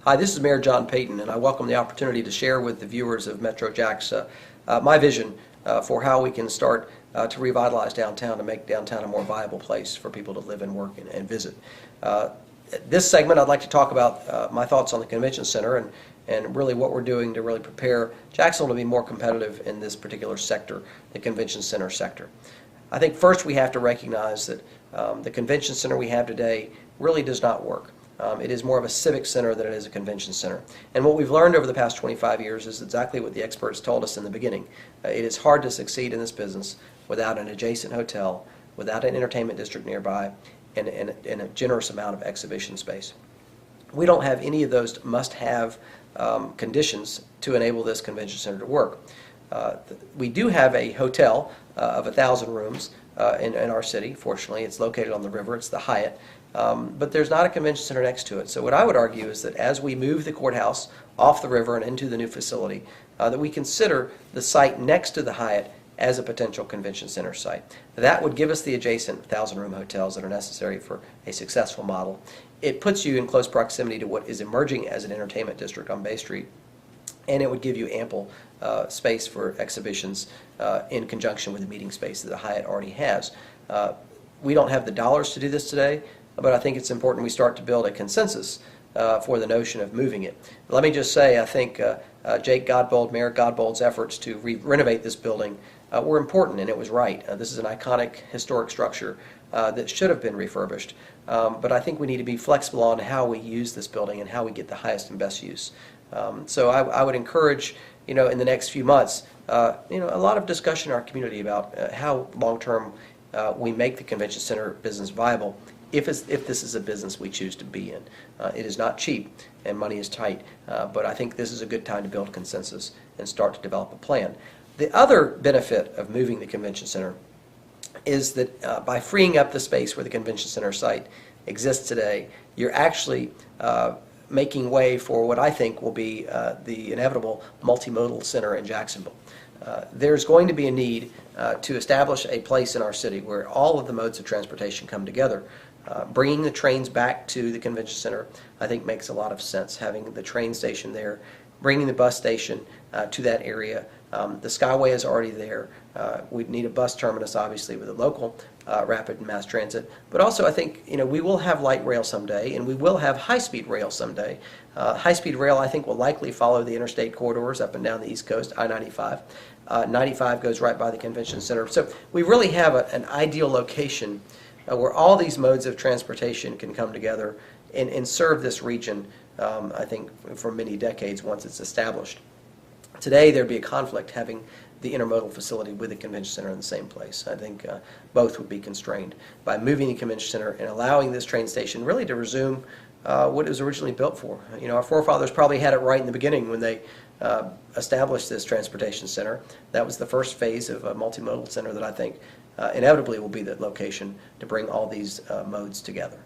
Hi, this is Mayor John Peyton, and I welcome the opportunity to share with the viewers of Metro Jax my vision for how we can start to revitalize downtown to make downtown a more viable place for people to live and work and visit. This segment, I'd like to talk about my thoughts on the convention center and really what we're doing to really prepare Jacksonville to be more competitive in this particular sector, the convention center sector. I think first we have to recognize that the convention center we have today really does not work. It is more of a civic center than it is a convention center. And what we've learned over the past 25 years is exactly what the experts told us in the beginning. It is hard to succeed in this business without an adjacent hotel, without an entertainment district nearby, and a generous amount of exhibition space. We don't have any of those must-have conditions to enable this convention center to work. We do have a hotel of 1,000 rooms in our city. Fortunately, it's located on the river. It's the Hyatt. But there's not a convention center next to it. So what I would argue is that as we move the courthouse off the river and into the new facility, that we consider the site next to the Hyatt as a potential convention center site. That would give us the adjacent 1,000-room hotels that are necessary for a successful model. It puts you in close proximity to what is emerging as an entertainment district on Bay Street, and it would give you ample space for exhibitions in conjunction with the meeting space that the Hyatt already has. We don't have the dollars to do this today, but I think it's important we start to build a consensus for the notion of moving it. Let me just say, I think Jake Godbold, Mayor Godbold's efforts to renovate this building were important, and it was right. This is an iconic historic structure that should have been refurbished, but I think we need to be flexible on how we use this building and how we get the highest and best use. So I would encourage, in the next few months, a lot of discussion in our community about how long-term we make the convention center business viable if this is a business we choose to be in. It is not cheap and money is tight, but I think this is a good time to build consensus and start to develop a plan. The other benefit of moving the convention center is that by freeing up the space where the convention center site exists today, you're actually making way for what I think will be the inevitable multimodal center in Jacksonville. There's going to be a need to establish a place in our city where all of the modes of transportation come together. Bringing the trains back to the convention center, I think, makes a lot of sense. Having the train station there, bringing the bus station to that area. The Skyway is already there. We need a bus terminus, obviously, with a local rapid mass transit. But also, I think, we will have light rail someday, and we will have high-speed rail someday. High-speed rail, I think, will likely follow the interstate corridors up and down the East Coast, I-95. 95 goes right by the convention center. So we really have an ideal location where all these modes of transportation can come together and serve this region, I think, for many decades once it's established. Today, there'd be a conflict having the intermodal facility with the convention center in the same place. I think both would be constrained. By moving the convention center and allowing this train station really to resume what it was originally built for. Our forefathers probably had it right in the beginning when they established this transportation center. That was the first phase of a multimodal center that I think inevitably will be the location to bring all these modes together.